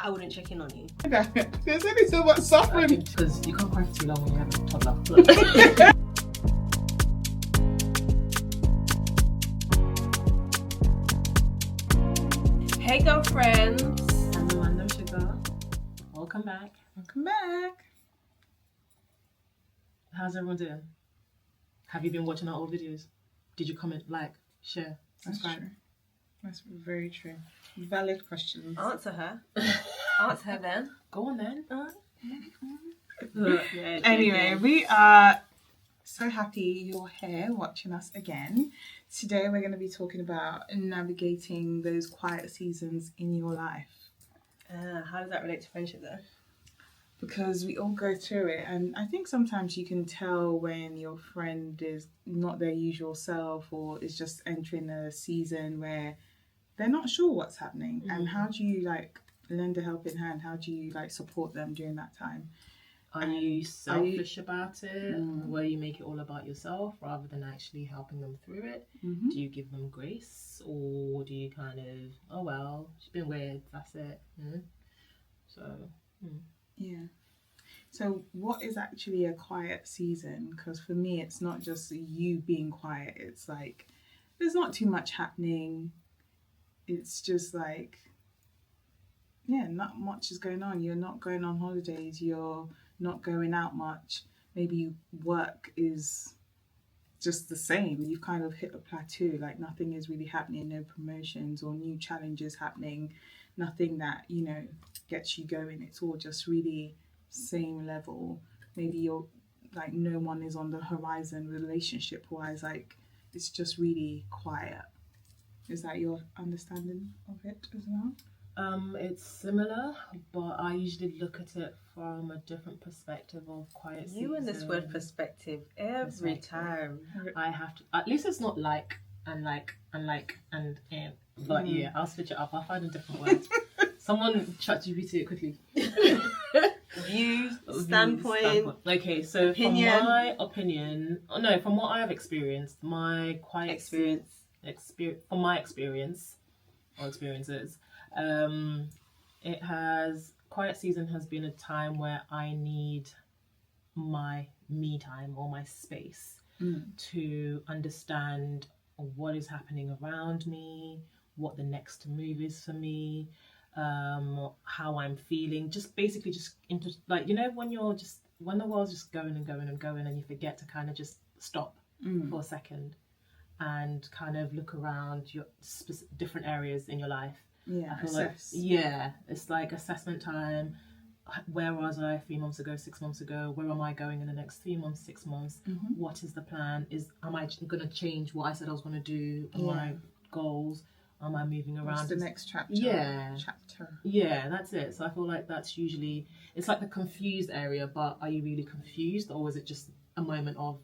I wouldn't check in on you. There's only so much suffering. Because you can't cry for too long when you have a toddler. Hey girlfriends. I'm the random sugar. Welcome back. Welcome back. How's everyone doing? Have you been watching our old videos? Did you comment, like, share, subscribe? True. That's very true. Valid questions. Answer her. Answer her then. Go on then. Yeah, Anyway, we are so happy you're here watching us again. Today we're going to be talking about navigating those quiet seasons in your life. How does that relate to friendship though? Because we all go through it, and I think sometimes you can tell when your friend is not their usual self or is just entering a season where they're not sure what's happening. And how do you like lend a helping hand? How do you like support them during that time? Are you selfish about it? Where you make it all about yourself rather than actually helping them through it? Mm-hmm. Do you give them grace, or do you kind of, oh well, she's been weird, that's it? Yeah. So what is actually a quiet season? Because for me, it's not just you being quiet. It's like there's not too much happening. It's just like, yeah, not much is going on. You're not going on holidays. You're not going out much. Maybe work is just the same. You've kind of hit a plateau. Like nothing is really happening. No promotions or new challenges happening. Nothing that, you know, gets you going. It's all just really same level. Maybe you're like no one is on the horizon relationship wise. Like it's just really quiet. Is that your understanding of it as well? It's similar, but I usually look at it from a different perspective of quiet season. You and this word perspective every time. I have to, at least it's not like and but yeah, I'll switch it up. I'll find a different word. Someone chat GPT it quickly. View, standpoint. Okay, so opinion. From what I have experienced, my quiet Experience. From my experiences, quiet season has been a time where I need my me time or my space to understand what is happening around me, what the next move is for me, how I'm feeling, just basically just into like, you know, when the world's just going and going and going and you forget to kind of just stop for a second and kind of look around your different areas in your life. Yeah, I feel assess. It's like assessment time. Where was I 3 months ago, 6 months ago? Where am I going in the next 3 months, 6 months? Mm-hmm. What is the plan? Am I going to change what I said I was going to do? My goals? Am I moving around? What's the next chapter? Yeah. Yeah, that's it. So I feel like that's usually, it's like the confused area, but are you really confused, or is it just a moment of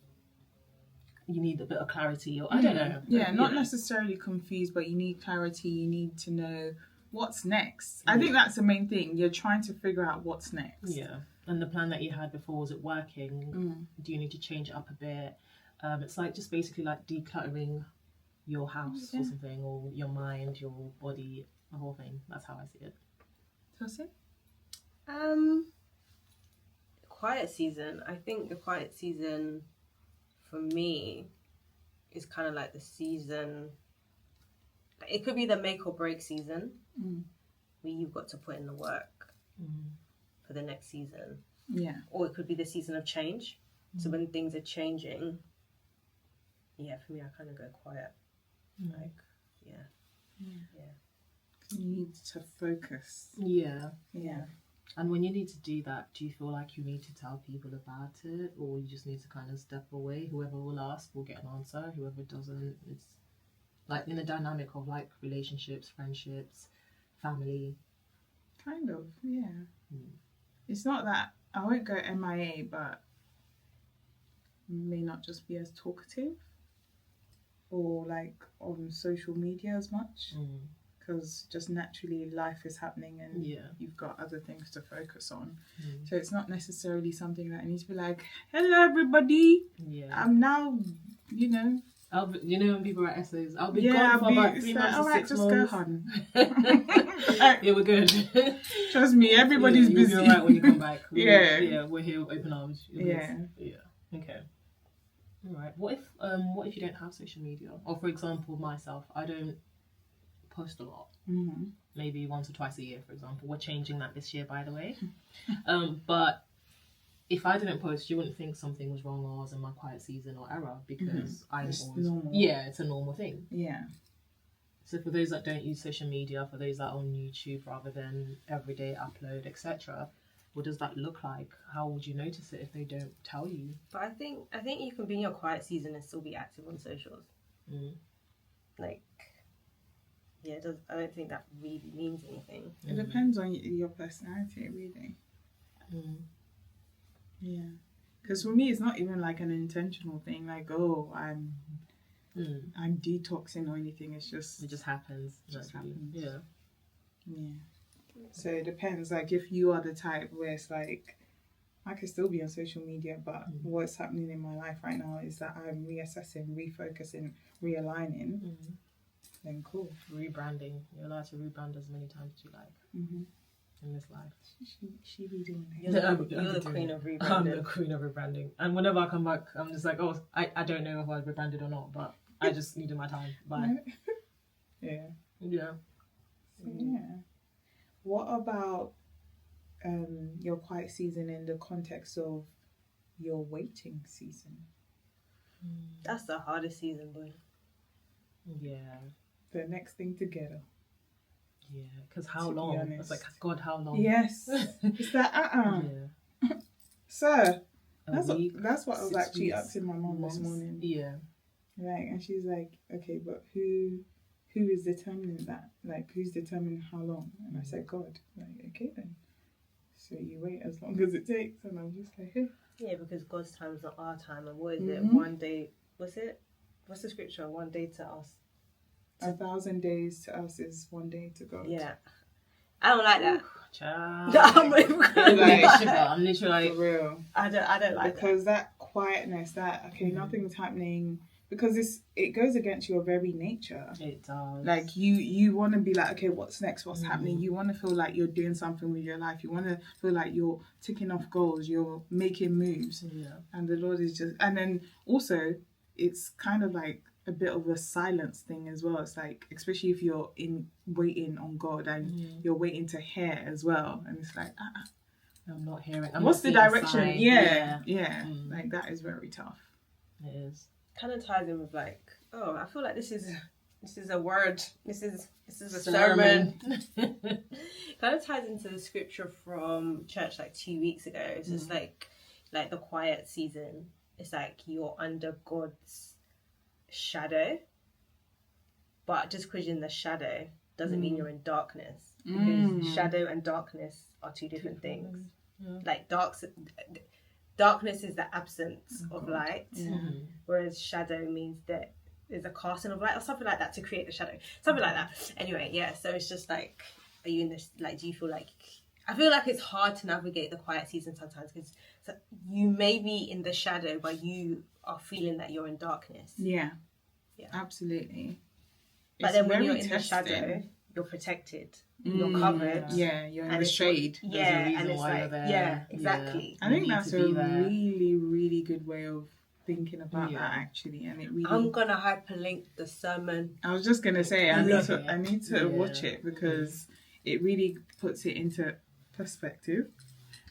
you need a bit of clarity, or I don't know. Yeah, not necessarily confused, but you need clarity. You need to know what's next. I think that's the main thing. You're trying to figure out what's next. Yeah. And the plan that you had before, was it working? Do you need to change it up a bit? It's like just basically like decluttering your house or something, or your mind, your body, the whole thing. That's how I see it. Tosin? Quiet season. I think the quiet season for me is kind of like the season. It could be the make or break season where you've got to put in the work for the next season. Yeah. Or it could be the season of change. So when things are changing, for me, I kind of go quiet. You need to focus. Yeah. Yeah. And when you need to do that, do you feel like you need to tell people about it, or you just need to kind of step away? Whoever will ask will get an answer. Whoever doesn't, it's like in a dynamic of like relationships, friendships, family. Kind of, yeah. It's not that I won't go MIA, but may not just be as talkative or like on social media as much. Because just naturally life is happening and you've got other things to focus on. So it's not necessarily something that I need to be like, hello everybody, I'm now, You know when people write essays, I'll be Yeah, gone for about 3 months to alright, 6 just months. go, hun. Yeah, we're good. Trust me, everybody's You'll busy. be alright when you come back. Yeah. We're here with open arms. Yeah. Okay. Alright. What if you don't have social media? Or for example, myself, I don't post a lot. Mm-hmm. Maybe once or twice a year, for example. We're changing that this year, by the way. But if I didn't post, you wouldn't think something was wrong or I was in my quiet season or error because It's always normal. Yeah, it's a normal thing. Yeah. So for those that don't use social media, for those that are on YouTube rather than everyday upload, etc., what does that look like? How would you notice it if they don't tell you? But I think you can be in your quiet season and still be active on socials. Like, yeah, I don't think that really means anything. It depends on your personality, really. Yeah. Because for me, it's not even like an intentional thing. Like, oh, I'm detoxing or anything. It just happens. It just happens. Yeah. Yeah. So it depends. Like, if you are the type where it's like, I could still be on social media, but what's happening in my life right now is that I'm reassessing, refocusing, realigning. Then cool. Rebranding. You're allowed to rebrand as many times as you like in this life. She be doing You're the queen of rebranding. I'm the queen of rebranding. And whenever I come back, I'm just like, oh, I don't know if I've rebranded or not, but I just needed my time. Bye. Yeah. Yeah. So, yeah. What about your quiet season in the context of your waiting season? That's the hardest season, boy. Yeah. The next thing together. Yeah, because how long? It's like, God, how long? Yes. It's that, Yeah. Sir, That's what I was actually asking my mom this morning. Yeah. Right, and she's like, okay, but who is determining that? Like, who's determining how long? And I said, God. Like, okay then. So you wait as long as it takes, and I'm just like, hey. Yeah, because God's time is not our time, and what is it? One day, what's the scripture? 1 day to us. 1,000 days to us is 1 day to God. Yeah. I don't like that. Child. I'm not even I'm literally For real. I don't like because that quietness, that nothing's happening, because it goes against your very nature. It does. Like you want to be like, okay, what's next? What's happening? You want to feel like you're doing something with your life. You want to feel like you're ticking off goals. You're making moves. Yeah. And the Lord is just, and then also it's kind of like a bit of a silence thing as well. It's like, especially if you're waiting on God and you're waiting to hear as well, and it's like I'm not hearing. What's the direction? Sign. Yeah. Like that is very tough. It is. Kind of ties in with like, oh, I feel like this is a word. This is a Sermon. Kind of ties into the scripture from church like 2 weeks ago. It's just like the quiet season. It's like you're under God's shadow, but just because you're in the shadow doesn't mean you're in darkness, because shadow and darkness are two different things. Like darkness is the absence of light, whereas shadow means that there's a casting of light or something like that to create the shadow, something like that. Anyway, yeah, so it's just like, are you in this, like, do you feel like, I feel like it's hard to navigate the quiet season sometimes, because you may be in the shadow but you are feeling that you're in darkness. Yeah. Absolutely. But it's then when you're in testing. the shadow, you're protected, you're covered. Yeah, you're in and the shade. Yeah, and it's like, yeah, exactly. I think that's a really, really good way of thinking about that, actually. And it really, I'm gonna hyperlink the sermon. I was just gonna say, I need to watch it, because it really puts it into perspective.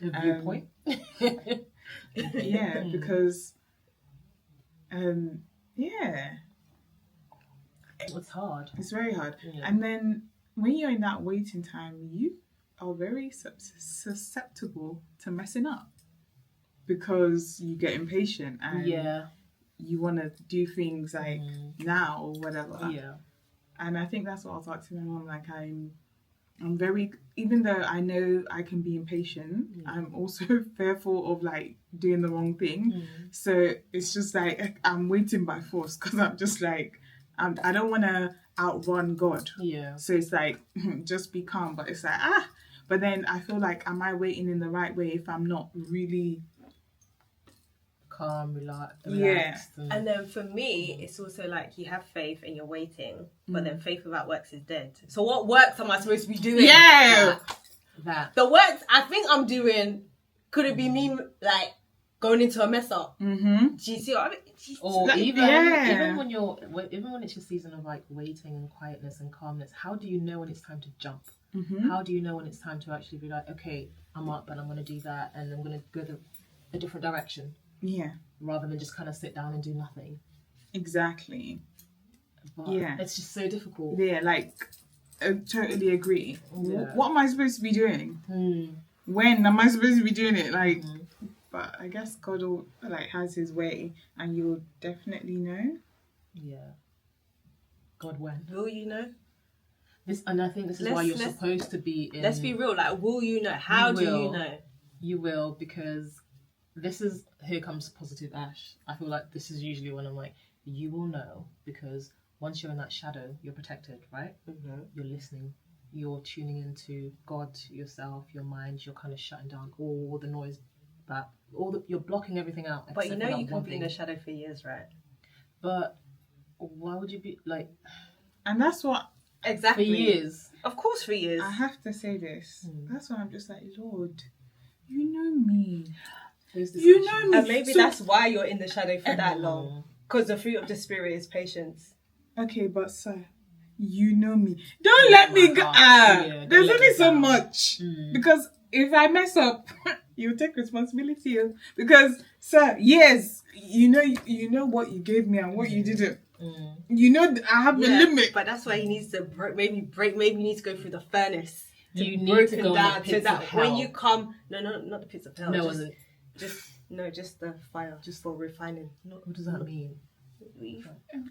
A viewpoint. Yeah, because it's hard. It's very hard. And then when you're in that waiting time, you are very susceptible to messing up, because you get impatient and you want to do things like now or whatever. Yeah. And I think that's what I was like to my mom. Like, I'm very, even though I know I can be impatient, I'm also fearful of like doing the wrong thing. So it's just like I'm waiting by force, because I'm just like, I don't want to outrun God. Yeah. So it's like, just be calm. But it's like, but then I feel like, am I waiting in the right way if I'm not really calm, relaxed. Yeah. And then for me, it's also like you have faith and you're waiting, but then faith without works is dead. So what works am I supposed to be doing? Yeah. That. The works I think I'm doing, could it be me like going into a mess up? Mm-hmm. Do you see what I mean? Or Like, even yeah. even when it's your season of like waiting and quietness and calmness, how do you know when it's time to jump? Mm-hmm. How do you know when it's time to actually be like, okay, I'm up and I'm going to do that and I'm going to go a different direction, Yeah. rather than just kind of sit down and do nothing? Exactly. But Yeah. it's just so difficult. Yeah, like, I totally agree. Yeah. What am I supposed to be doing? Mm. When am I supposed to be doing it? Like, but I guess God will, like, has his way, and you'll definitely know. Yeah. God, when? Will you know? This, and I think this is why you're supposed to be in. Let's be real. Like, will you know? How do you will. know? You will, because this is, here comes positive Ash. I feel like this is usually when I'm like, you will know, because once you're in that shadow, you're protected, right? Mm-hmm. You're listening, you're tuning into God, yourself, your mind. You're kind of shutting down all the noise, you're blocking everything out. But you except know for that you can one be in thing. the shadow for years, right? But why would you be like And that's what, for Exactly. years? Of course, for years. I have to say this. That's why I'm just like, Lord, you know me. You know me. And maybe So- that's why you're in the shadow for that long. Because the fruit of the spirit is patience. Okay, but sir, you know me. Don't let me go. Don't There's let only me so down. much. Because if I mess up, you take responsibility. Because, sir, yes, you know what you gave me and what you didn't. You know I have a limit. But that's why he needs to maybe you need to go through the furnace. You need to go in the pits so of that hell. when you come, no, not the pits of hell. No, just the fire, just for refining. what does that mean?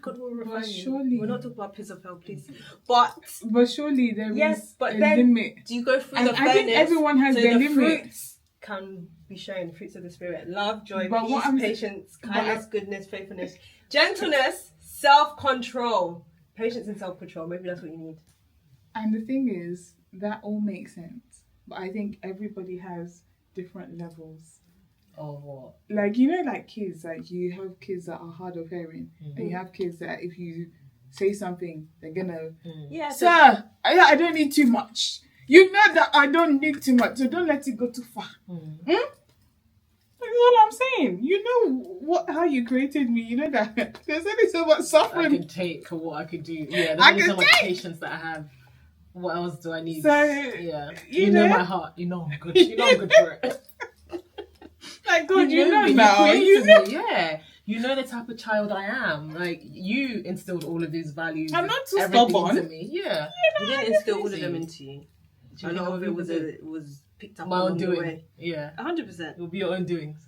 God will refine But you. surely- We're not talking about pits of hell, please. But surely there is yes, but a then limit. do you go through And the I furnace? think everyone has so their the limit. fruits can be shown, fruits of the spirit: love, joy, But what peace, I'm- patience, but kindness, goodness, faithfulness, gentleness, self-control. Patience and self-control. Maybe that's what you need. And the thing is, that all makes sense. But I think everybody has different levels. Of what? Like, you know, like kids, like you have kids that are hard of hearing, and you have kids that if you say something, they're gonna, Yeah. sir, I don't need too much. You know that I don't need too much, so don't let it go too far. That's all I'm saying. You know how you created me. You know that there's only so much I suffering. can take for what I could do. Yeah, there's I only can so much take. patience that I have. What else do I need? So, yeah, you you know know? my heart. You know I'm good. You know I'm good for it. Like, God, you know me, now. created You know. me, yeah. You know the type of child I am. Like, you instilled all of these values. I'm not too everything stubborn. into me. Yeah. You didn't instill all of crazy. them into you. Do you A lot think of it I'll was do it? was picked up My own along the doing. way. Yeah. 100%. It will be your own doings.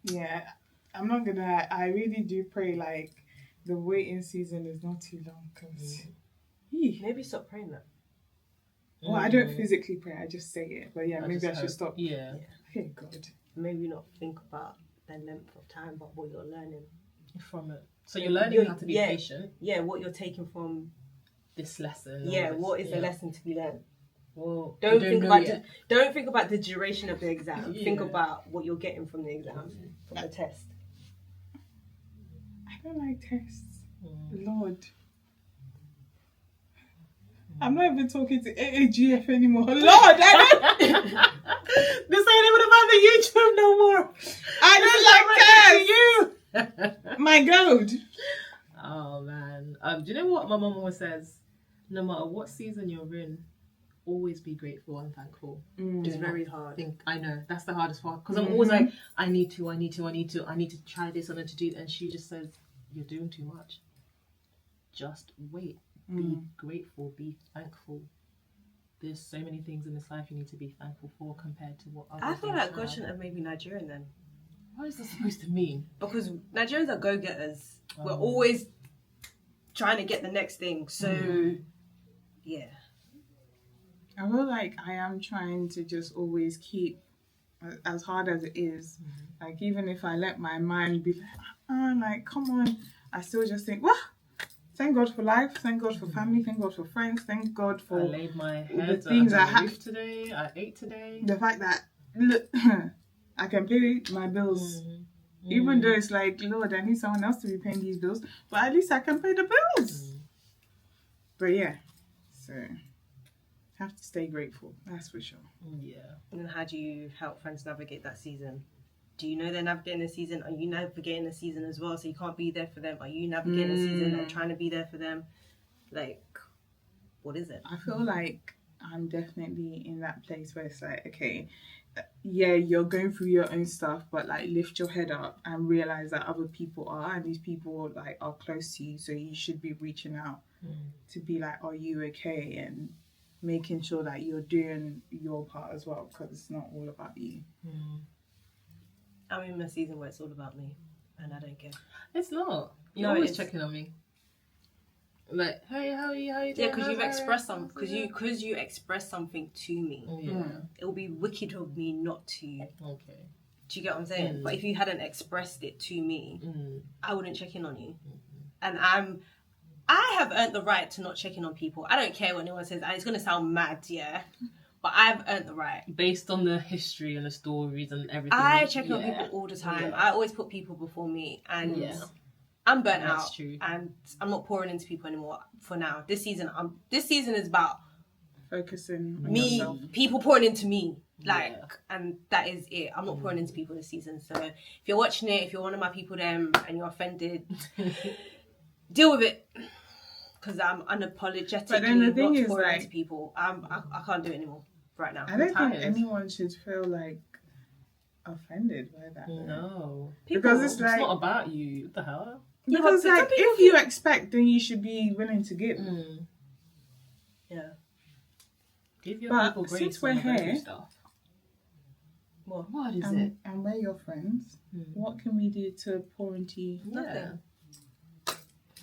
Yeah, I'm not gonna. I really do pray like the waiting season is not too long because. Maybe stop praying that. Well, I don't physically pray. I just say it. But yeah, maybe just I should hope. stop. Yeah. Hey God. Maybe not think about the length of time, but what you're learning. From it. So you're learning how to be patient. Yeah, what you're taking from. This lesson. Yeah, all this, what is the lesson to be learned? Well, Don't we think know about yet. don't think about the duration of the exam. Think Yeah. about what you're getting from the exam, from the test. I don't like tests. Lord. I'm not even talking to AAGF anymore. Lord, I don't. This ain't even about the YouTube no more. I don't like tests. My God. Oh man. Do you know what my mum always says? No matter what season you're in, always be grateful and thankful. It's very hard. I know that's the hardest part because I'm always like, I need to try this and to do, and she just says, you're doing too much. Just wait. Be grateful. Be thankful. There's so many things in this life you need to be thankful for compared to what others. I feel don't like God have. shouldn't have made me Nigerian then. What is this supposed to mean? Because Nigerians are go-getters. We're always trying to get the next thing. So, yeah. I feel like I am trying to just always keep, as hard as it is, like even if I let my mind be like, come on, I still just think, well, thank God for life, thank God for family, thank God for friends, thank God for I laid my head things on I the have. roof today. I ate today. The fact that, look, I can pay my bills. Even though it's like, Lord, I need someone else to be paying these bills, but at least I can pay the bills. But yeah, so have to stay grateful. That's for sure. Yeah. And then how do you help friends navigate that season? Do you know they're navigating the season? Are you navigating the season as well? So you can't be there for them. Are you navigating the season and trying to be there for them? Like, what is it? I feel like I'm definitely in that place where it's like, okay, yeah, you're going through your own stuff, but like lift your head up and realize that other people are, and these people like are close to you, so you should be reaching out to be like, are you okay? And making sure that you're doing your part as well, because it's not all about you. I'm in a season where it's all about me, and I don't care. It's not. You're No, always it's checking on me. Like, hey, how are you? How are you doing? Yeah, because you've expressed some, because you expressed something to me. Yeah. It would be wicked of me not to. Okay. Do you get what I'm saying? But if you hadn't expressed it to me, I wouldn't check in on you. And I have earned the right to not check in on people. I don't care what anyone says. And it's going to sound mad, yeah. But I've earned the right. Based on the history and the stories and everything. I check in on people all the time. I always put people before me. And I'm burnt out. True. And I'm not pouring into people anymore for now. This season is about focusing on me, yourself. people pouring into me. Like, and that is it. I'm not pouring into people this season. So if you're watching it, if you're one of my people then and you're offended, deal with it. Because I'm unapologetically not pouring into people. I can't do it anymore right now. I don't think anyone should feel like offended by that. No. Because it's like... It's not about you. What the hell? Because like, if you expect, then you should be willing to give. Yeah. Give your But people grace since we're when they go here... through stuff. What is it? And we're your friends. What can we do to pour into you? Nothing.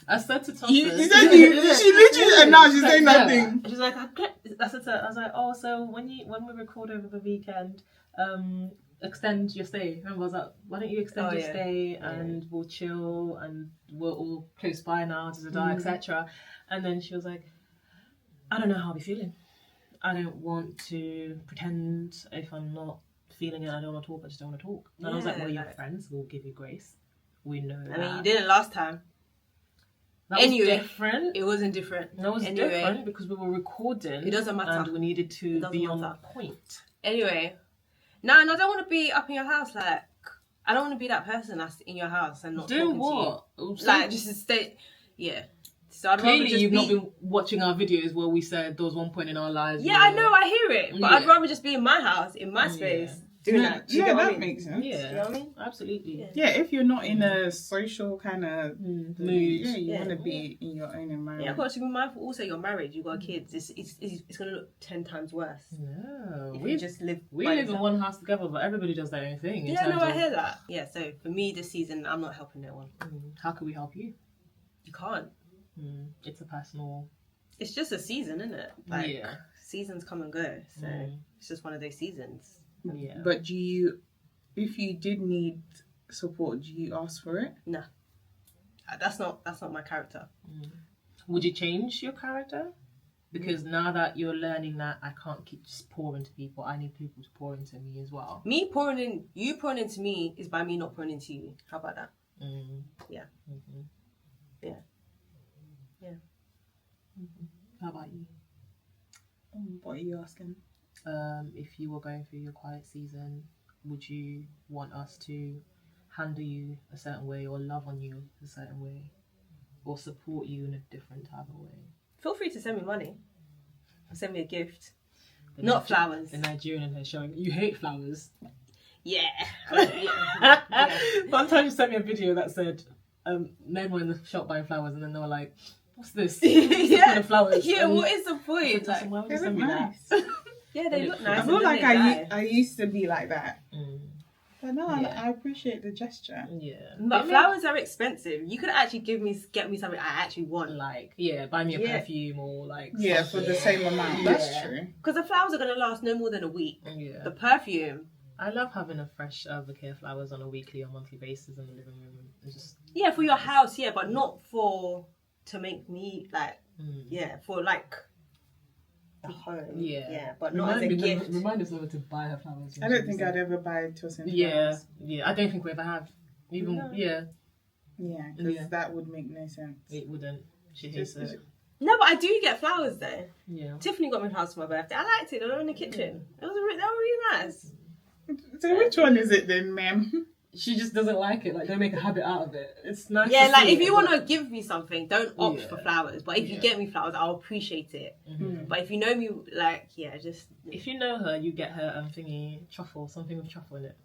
I said to Tosin. She literally, and now she's saying nothing. She's like, I said to her, I was like, oh, so when we record over the weekend, extend your stay. Remember, I was like, why don't you extend your stay and we'll chill and we're all close by now, etc. And then she was like, I don't know how I'll be feeling. I don't want to pretend if I'm not feeling it. I don't want to talk. I just don't want to talk. And I was like, well, your friends will give you grace. We know that. I mean, you didn't last time. That was different. It wasn't different. That was different because we were recording. It doesn't matter. And we needed to be on that point. Anyway, no, and I don't want to be up in your house. Like, I don't want to be that person that's in your house and not talking what? to you. Like, just to stay. Yeah. So I'd clearly, just you've not been watching our videos where we said there was one point in our lives. Yeah, I know, I hear it, but I'd rather just be in my house, in my space, doing that. Do you get what I mean? Makes sense. Yeah, you know what I mean? Absolutely. Yeah, if you're not in a social kind of mood, you want to be in your own environment. Yeah, of course. You be mindful. Also, you're married. You got kids. It's gonna look 10 times worse. No, we just live. We live in one house together, but everybody does their own thing. Yeah, no, I hear that. Yeah, so for me this season, I'm not helping no one. How can we help you? You can't. It's a personal. It's just a season, isn't it? Like seasons come and go, so it's just one of those seasons. Yeah. But do you, if you did need support, do you ask for it? No, that's not my character. Would you change your character? Because now that you're learning that I can't keep just pouring into people, I need people to pour into me as well. You pouring into me is by me not pouring into you. How about that? Yeah. Yeah. Yeah. How about you? What are you asking? If you were going through your quiet season, would you want us to handle you a certain way or love on you a certain way or support you in a different type of way? Feel free to send me money. Send me a gift. Not flowers. The Nigerian in her showing you hate flowers. Yeah. One time you sent me a video that said men were in the shop buying flowers and then they were like, what's this? Yeah. Flowers. Yeah, and what is the point? Like, why would you send me nice. that? Yeah, they look nice. I feel like I used to be like that. But no, I appreciate the gesture. Yeah. But flowers are expensive. You could actually get me something I actually want. Like, buy me a perfume or like... Yeah, for the same amount. That's true. Because the flowers are going to last no more than a week. Yeah. The perfume. I love having a fresh bouquet of flowers on a weekly or monthly basis in the living room. It's just... Yeah, for your house, but not to make me, like... Yeah, for like... at home. Yeah. But not as a gift. Remind us never to buy her flowers. I don't think I'd ever buy Tosin flowers. Yeah. I don't think we ever have. Even Yeah, because that would make no sense. It wouldn't. She hates it. No, but I do get flowers though. Yeah. Tiffany got me flowers for my birthday. I liked it. They were in the kitchen. They were really nice. So which one is it then, ma'am? She just doesn't like it. Like, don't make a habit out of it. It's nice. Yeah, to like see if it, you want to give me something, don't opt for flowers. But if you Yeah. get me flowers, I'll appreciate it. Mhm. But if you know me, like, just If you know her, you get her thingy truffle, something with truffle in it.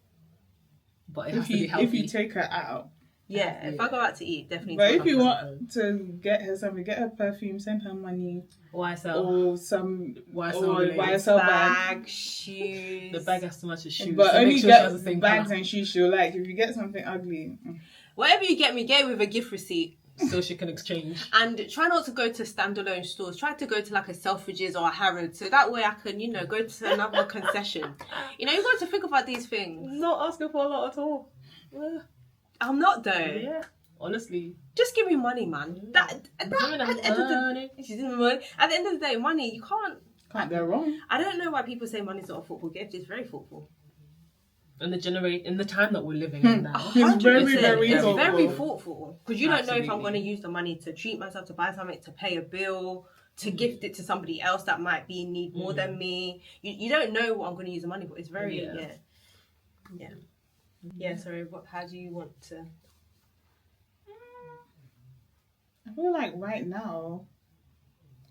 But it has If to be you healthy. if you take her out. if I go out to eat, definitely. But take if you my want to get her something, get her perfume, send her money, YSL. or some YSL or related. YSL bag. bag, shoes. The bag has to match the shoes. But so only make sure she has the get same bags colour. and shoes she'll like. If you get something ugly, Whatever you get me, get it with a gift receipt. So she can exchange. And try not to go to standalone stores. Try to go to like a Selfridges or a Harrods. So that way I can, go to another concession. You've got to think about these things. Not asking for a lot at all. I'm not though. Yeah. Honestly. Just give me money, man. That at the end of the Money. she's in the money. At the end of the day, money, you can't go wrong. I don't know why people say money's not a thoughtful gift. It's very thoughtful. In the time that we're living in now. It's very, 100%. very It's thoughtful. very thoughtful. Because you don't know if I'm Absolutely. going to use the money to treat myself, to buy something, to pay a bill, to gift it to somebody else that might be in need more than me. You don't know what I'm going to use the money for. It's very, Yeah, sorry, how do you want to... I feel like right now,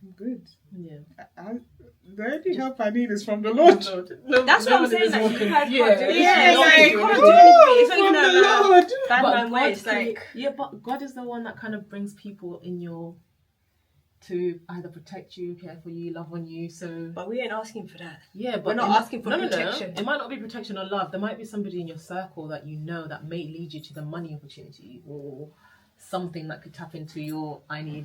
I'm good. Yeah. The only help I need is from the Lord. That's what I'm saying. Like, you guys can't do anything. Yeah, You like, can't do anything. It's not from even the a Lord. bad But man way. It's God like... but God is the one that kind of brings people in to either protect you, care for you, love on you. So But we ain't asking for that. yeah, but We're not asking for protection. It might not be protection or love. There might be somebody in your circle that you know that may lead you to the money opportunity or something that could tap into your I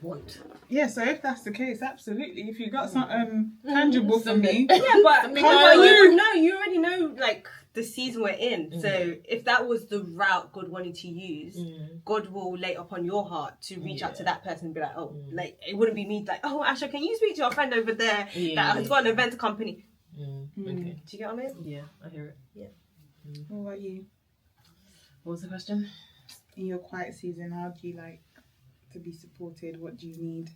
want. Yeah, so if that's the case, absolutely. If you got something tangible for me, Yeah, but Something but like- you would know. You already know, like, the season we're in. So if that was the route God wanted to use, God will lay upon your heart to reach out to that person and be like, like, it wouldn't be me like, oh, Asha, can you speak to your friend over there that has got an event company? Okay. Do you get what I mean? Yeah, I hear it. Yeah. what about you? What was the question? In your quiet season, how do you like to be supported? What do you need?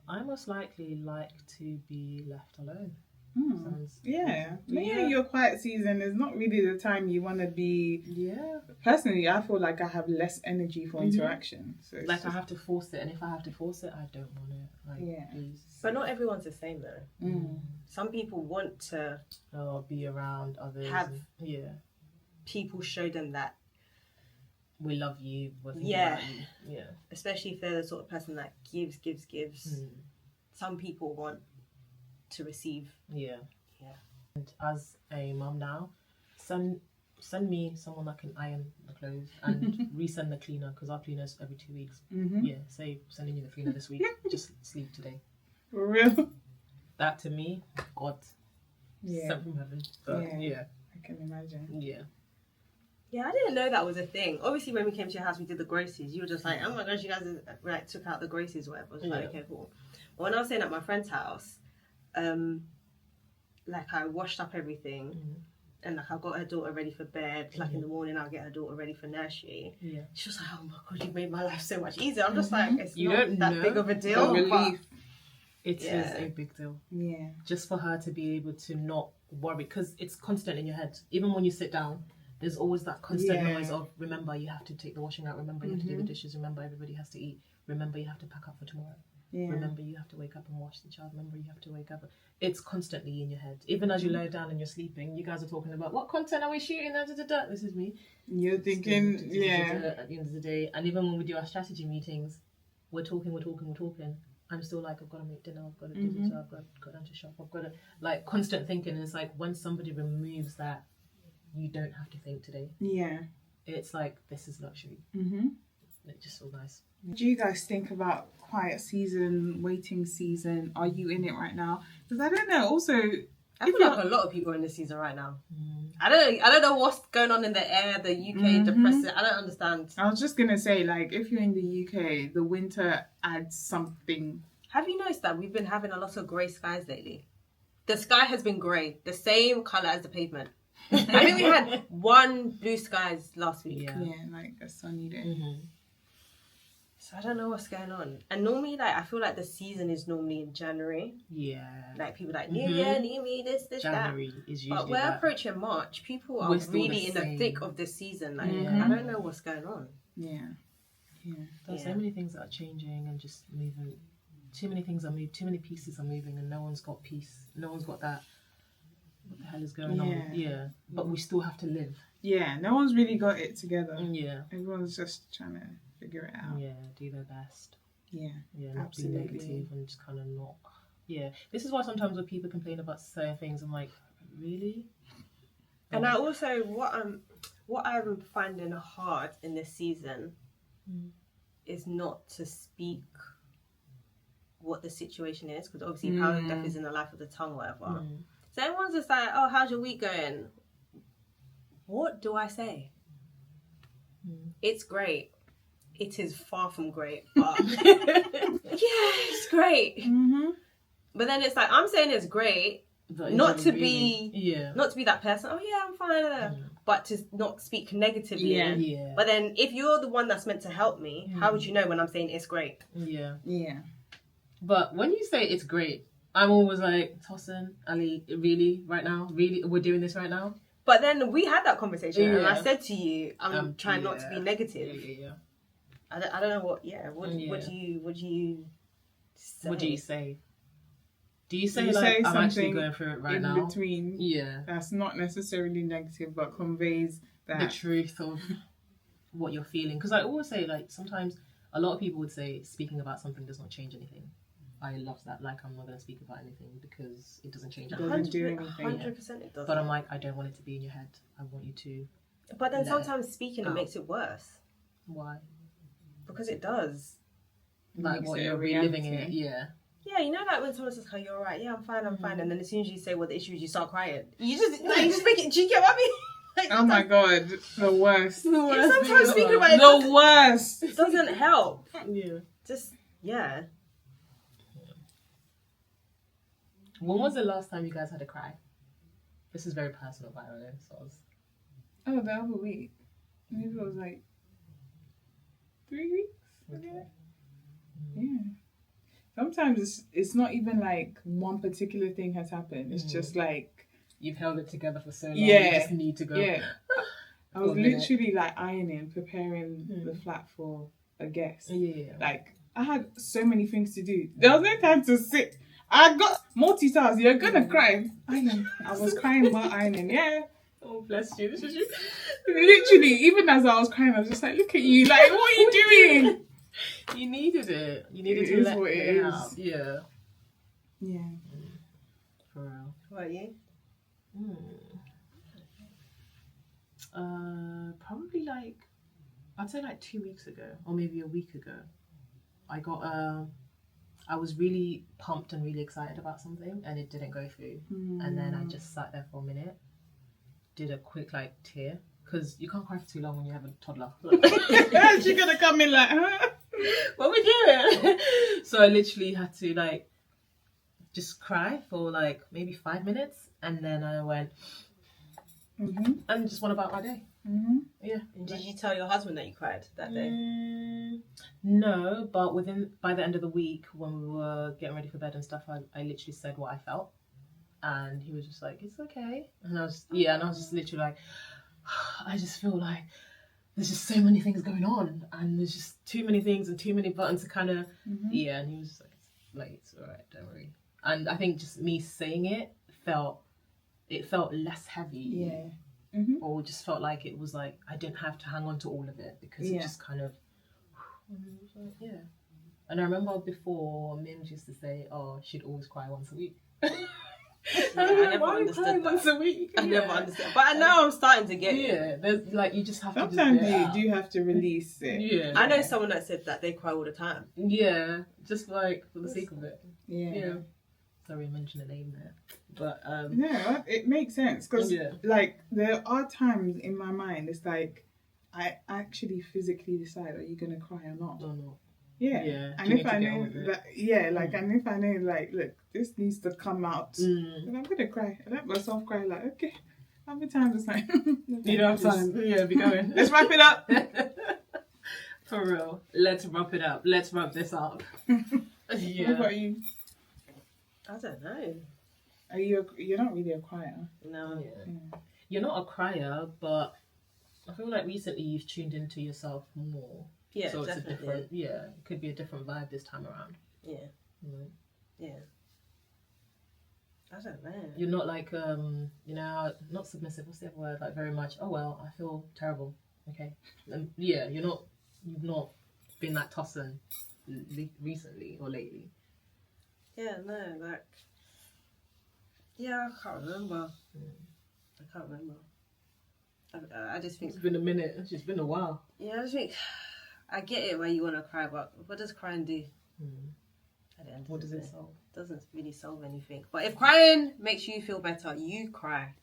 I most likely like to be left alone. Sounds- Yeah. Maybe Yeah. your quiet season is not really the time you want to be. Yeah. Personally, I feel like I have less energy for interaction. So it's Like I just- have to force it, and if I have to force it, I don't want it. Like, Yeah. please. But not everyone's the same, though. Mm. Some people want to Be around others. Have- yeah. people show them that, We love you. We're thinking Yeah. about you. Yeah. especially if they're the sort of person that gives. Some people want to receive. Yeah. Yeah. And as a mum now, send me someone that can iron the clothes and resend the cleaner because our cleaner's every 2 weeks. Mm-hmm. Yeah. Say sending you the cleaner this week. Just sleep today. For real? That to me, God Yeah. sent from heaven. But yeah. I can imagine. Yeah. Yeah, I didn't know that was a thing. Obviously, when we came to your house, we did the groceries. You were just like, oh my gosh, you guys like took out the groceries or whatever. I was like, Yeah. okay, cool. But when I was staying at my friend's house, like I washed up everything and like I got her daughter ready for bed. Like in the morning, I'll get her daughter ready for nursery. Yeah. She was like, oh my God, you made my life so much easier. I'm just like, it's You not don't that know big of a The deal. but- relief. It is Yeah. a big deal. Yeah. Just for her to be able to not worry because it's constant in your head. Even when you sit down, there's always that constant Yeah. noise of remember you have to take the washing out, remember you have to do the dishes, remember everybody has to eat, remember you have to pack up for tomorrow, Yeah. remember you have to wake up and wash the child, remember you have to wake up. It's constantly in your head. Even as you lay down and you're sleeping, you guys are talking about what content are we shooting? This is me. You're thinking, yeah. At the end of the day, and even when we do our strategy meetings, we're talking. I'm still like, I've got to make dinner, I've got to do this, I've got to go down to shop, I've got to, like, constant thinking. And it's like when somebody removes that, you don't have to think today. Yeah. It's like, this is luxury. Mm-hmm. It just feels nice. What do you guys think about quiet season, waiting season? Are you in it right now? Because I don't know. Also, I feel like a lot of people are in this season right now. I don't know what's going on in the air, the UK depressing. I don't understand. I was just gonna say, like, if you're in the UK, the winter adds something Have you noticed that we've been having a lot of grey skies lately? The sky has been grey, the same colour as the pavement. I think we had one blue skies last week. Yeah, like a sunny day. Mm-hmm. So I don't know what's going on. And normally, like, I feel like the season is normally in January. Yeah. Like, people like, New Year, New Me, this, January that. is usually But we're approaching March. People are really in the thick of the season. Like, I don't know what's going on. Yeah. There's so many things that are changing and just moving. Too many things are moving. Too many pieces are moving, and no one's got peace. No one's got that. What the hell is going on? Yeah. But we still have to live. Yeah. No one's really got it together. Yeah. Everyone's just trying to figure it out. Yeah. Do their best. Yeah. Yeah. Not absolutely. be negative and just kind of not. Yeah. This is why sometimes when people complain about certain things, I'm like, really? And I also, what I'm finding hard in this season is not to speak what the situation is, because obviously power and death is in the life of the tongue, whatever. So everyone's just like, oh, how's your week going? What do I say? It's great. It is far from great, but it's great. Mm-hmm. But then it's like, I'm saying it's great, But not to really, be not to be that person. Oh yeah, I'm fine. But to not speak negatively. Yeah. But then if you're the one that's meant to help me, how would you know when I'm saying it's great? Yeah. Yeah. But when you say it's great, I'm always like, Tosin, Ali, really, right now? Really, we're doing this right now? But then we had that conversation, and I said to you, I'm trying not to be negative. Yeah. I don't know what. What do you say? What do you say? Do you say You like, say I'm actually something going through it right in now? between. Yeah. That's not necessarily negative, but conveys that. The truth of what you're feeling. Because I always say, like, sometimes a lot of people would say speaking about something does not change anything. I love that. Like, I'm not going to speak about anything because it doesn't change anything. Doesn't do anything. 100% it does. But I'm like, I don't want it to be in your head. I want you to. But then sometimes speaking it makes it worse. Why? Because it does. Like, Makes what it you're a reliving reality. it. Yeah. Yeah, you know, like when someone says, "Oh, you're alright." Yeah, I'm fine. I'm fine. And then as soon as you say what the issue is, you start crying. You just make it. Do you get what I mean? Like, Oh my god, the worst. Sometimes speaking about it The worst. doesn't help. Yeah. Just yeah. When was the last time you guys had a cry? This is very personal, by the way. So Oh, the other week. Maybe it was like 3 weeks ago. Yeah. Sometimes it's not even like one particular thing has happened. It's just like you've held it together for so long. Yeah. You just need to go. yeah. I was For a minute. literally like ironing, preparing the flat for a guest. Yeah. Like I had so many things to do. There was no time to sit. I got multitask. You're gonna cry. I was crying while ironing. Yeah. Oh, bless you. This is you. Literally, even as I was crying, I was just like, look at you. Like, what are you doing? You needed it. You needed It to is let what it it is. out. Yeah. Yeah. For real. What about you? Probably like, I'd say like 2 weeks ago, or maybe a week ago. I was really pumped and really excited about something, and it didn't go through. And then I just sat there for a minute, did a quick like tear, because you can't cry for too long when you have a toddler. She's gonna come in like, huh? What we doing? So I literally had to like just cry for like maybe 5 minutes, and then I went and just went about my day. Yeah. Did you tell your husband that you cried that day? No, but by the end of the week, when we were getting ready for bed and stuff, I literally said what I felt, and he was just like, "It's okay," and I was just literally like, I just feel like there's just so many things going on, and there's just too many things and too many buttons to kind of and he was just like, "It's alright, don't worry." And I think just me saying it felt less heavy. Yeah. Or just felt like it was like I didn't have to hang on to all of it, because it just kind of And I remember before Mims used to say, "Oh, she'd always cry once a week." I never understood that. Once a week. I never understood, but now I'm starting to get it. Yeah, there's like you just have to. Sometimes just you do have to release it. Yeah, I know someone that said that they cry all the time. Yeah, just like for the sake of it. Yeah. Sorry, I mentioned a name there, but No, it makes sense because like there are times in my mind it's like I actually physically decide, are you gonna cry or not? no. Yeah. Yeah. And if I know that, and if I know, like, look, this needs to come out, then I'm gonna cry. I let myself cry. Like, okay, how many times it's like, you don't have time. Yeah, be going. Let's wrap it up. For real. Let's wrap it up. Let's wrap this up. Yeah. What about you? I don't know. You're not really a crier. No. Yeah. You're not a crier, but I feel like recently you've tuned into yourself more. Yeah, so it's definitely. a different, it could be a different vibe this time around. Yeah. Mm. Yeah. I don't know. You're not like, not submissive, what's the other word? Like very much, oh well, I feel terrible. Okay. You've not been that Tosin recently or lately. Yeah, no, like, I can't remember. I can't remember. I just think... It's been a minute. It's just been a while. Yeah, I just think... I get it why you want to cry, but what does crying do? At the end of What the does it day? solve? Doesn't really solve anything. But if crying makes you feel better, you cry.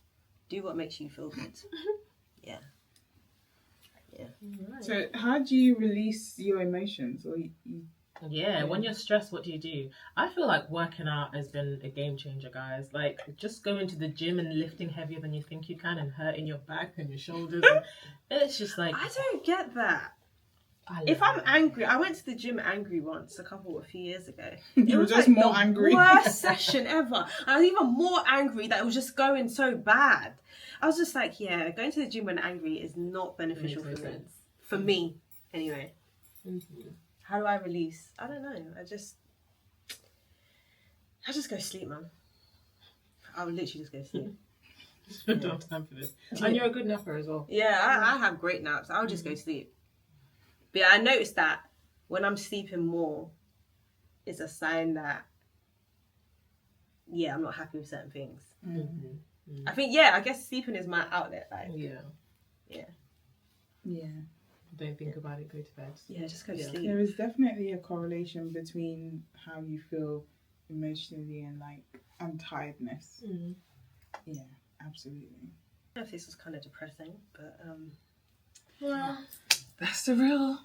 Do what makes you feel good. Yeah. Right. So how do you release your emotions? Or When you're stressed, what do? I feel like working out has been a game changer, guys. Like, just going to the gym and lifting heavier than you think you can and hurting your back and your shoulders. It's just like... I don't get that. If I'm angry, I went to the gym angry once, a few years ago. You were just more angry. Worst session ever. I was even more angry that it was just going so bad. I was just like, going to the gym when angry is not beneficial for me. For me, anyway. Mm-hmm. How do I release? I don't know. I just go sleep, man. I would literally just go sleep. Don't have time for this. And you're a good napper as well. Yeah, I have great naps. I'll just go sleep. But I noticed that when I'm sleeping more, it's a sign that, I'm not happy with certain things. I think, I guess sleeping is my outlet. Like, yeah. Don't think about it, go to bed. Yeah, just go to sleep. There is definitely a correlation between how you feel emotionally and tiredness. Yeah, absolutely. I don't know if this was kind of depressing, but well, that's the real.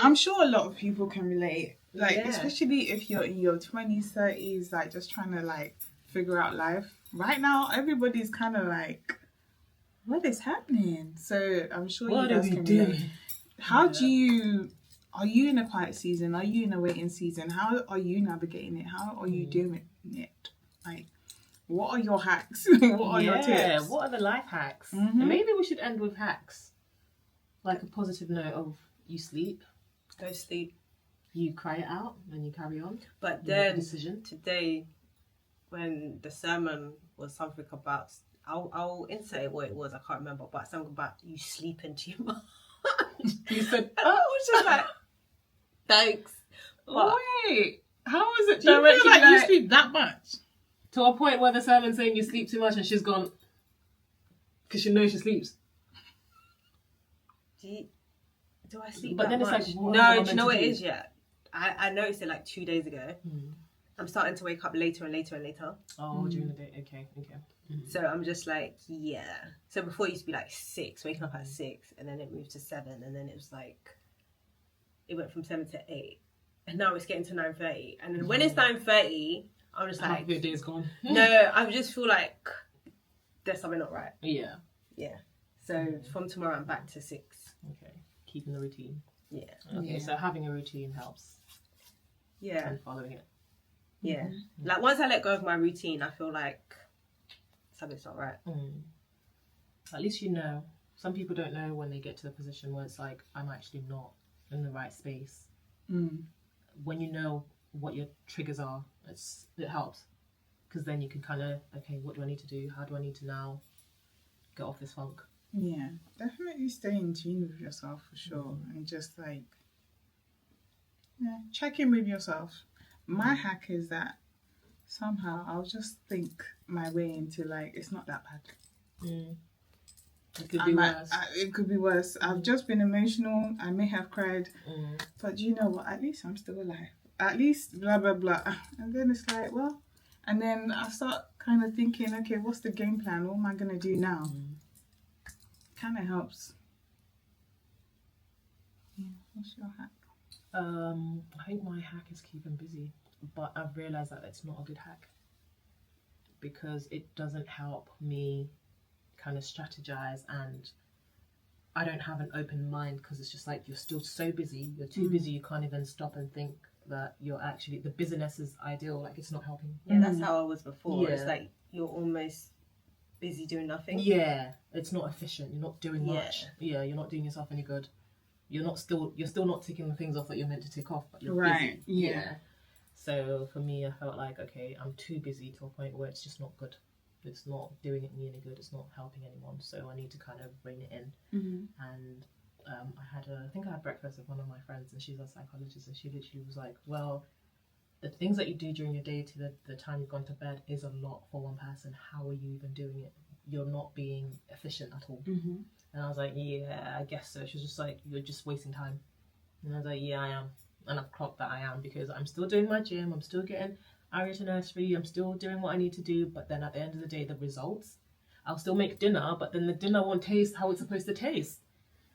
I'm sure a lot of people can relate. Especially if you're in your 20s, 30s, like just trying to figure out life. Right now, everybody's kind of like, what is happening? So I'm sure you guys can relate. How do you... Are you in a quiet season? Are you in a waiting season? How are you navigating it? How are you doing it? Like, what are your hacks? What are your tips? What are the life hacks? And maybe we should end with hacks. Like a positive note of you sleep. Go sleep. You cry it out and you carry on. But then today, when the sermon was something about... I'll insert what it was. I can't remember. But something about you sleeping too much. You said, I was just like, thanks. But wait, how is it do you feel like you sleep that much? To a point where the sermon's saying you sleep too much and she's gone, because she knows she sleeps. Do I sleep but that then much? It's like, no, do you know what it is yet? I noticed it 2 days ago. I'm starting to wake up later and later and later. Oh, during the day. Okay. So I'm just like, So before it used to be 6, waking up at 6, and then it moved to 7, and then it was it went from 7 to 8, and now it's getting to 9:30. And then when it's 9:30, I'm just like, your day's gone. No, I just feel like there's something not right. Yeah. So from tomorrow, I'm back to 6. Okay, keeping the routine. Yeah. Okay, so having a routine helps. Yeah. And following it. Yeah. Once I let go of my routine, I feel like something's not right. At least you know. Some people don't know when they get to the position where it's like, I'm actually not in the right space. When you know what your triggers are, it helps. Because then you can kind of, okay, what do I need to do? How do I need to now get off this funk? Yeah, definitely stay in tune with yourself for sure. And just check in with yourself. My hack is that somehow I'll just think my way into it's not that bad. It could be worse. It could be worse. I've just been emotional. I may have cried. But you know what? At least I'm still alive. At least blah, blah, blah. And then it's and then I start kind of thinking, okay, what's the game plan? What am I going to do now? Kind of helps. Yeah, what's your hack? I think my hack is keeping busy, but I've realized that it's not a good hack because it doesn't help me kind of strategize, and I don't have an open mind because it's just like you're still so busy, you're too busy, you can't even stop and think that you're actually, the busyness is ideal, like it's not helping. Yeah, that's how I was before. Yeah. It's like you're almost busy doing nothing. Yeah, it's not efficient, you're not doing much. Yeah, you're not doing yourself any good. You're still not ticking the things off that you're meant to tick off, but you're busy. Yeah. So for me, I felt like, okay, I'm too busy to a point where it's just not good. It's not doing me any good. It's not helping anyone. So I need to kind of rein it in. And I think I had breakfast with one of my friends, and she's a psychologist, and she literally was like, well, the things that you do during your day to the time you've gone to bed is a lot for one person. How are you even doing it? You're not being efficient at all. And I was like, yeah, I guess so. She was just like, you're just wasting time. And I was like, yeah, I am. And I've clocked that I am, because I'm still doing my gym, I'm still getting Aria to nursery, I'm still doing what I need to do, but then at the end of the day, the results, I'll still make dinner, but then the dinner won't taste how it's supposed to taste.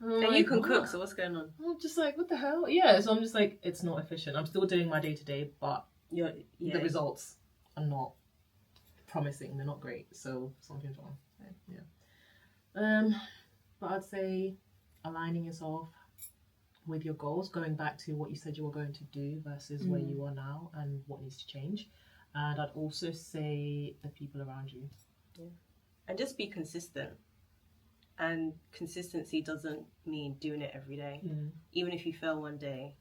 And you can cook, so what's going on? I'm just like, what the hell? Yeah, so I'm just like, it's not efficient. I'm still doing my day-to-day, but the results are not promising, they're not great, so something's wrong. Yeah. But I'd say aligning yourself with your goals, going back to what you said you were going to do versus where you are now and what needs to change. And I'd also say the people around you. Yeah. And just be consistent. And consistency doesn't mean doing it every day. Even if you fail one day,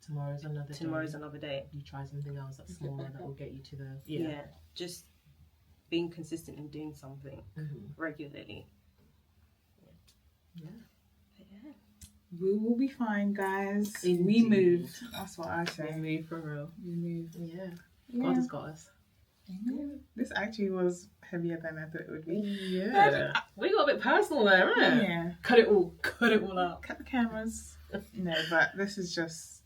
tomorrow's another day. You try something else that's smaller that will get you to the just being consistent in doing something regularly. We will be fine, guys. Indeed. We moved. That's what I say. We move for real. We moved. Yeah. God has got us. This actually was heavier than I thought it would be. Yeah. We got a bit personal there, right? Yeah. Cut it all out. Cut the cameras. No, but this is us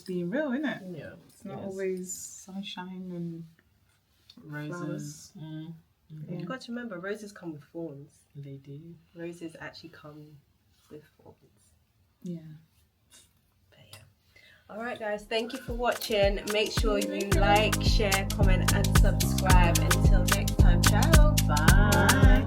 being real, isn't it? Yeah. It's not always sunshine and roses. You've got to remember, roses come with thorns. They do. Roses actually come with thorns. Yeah. But yeah. Alright guys, thank you for watching. Make sure you like, share, comment and subscribe. Until next time, ciao. Bye.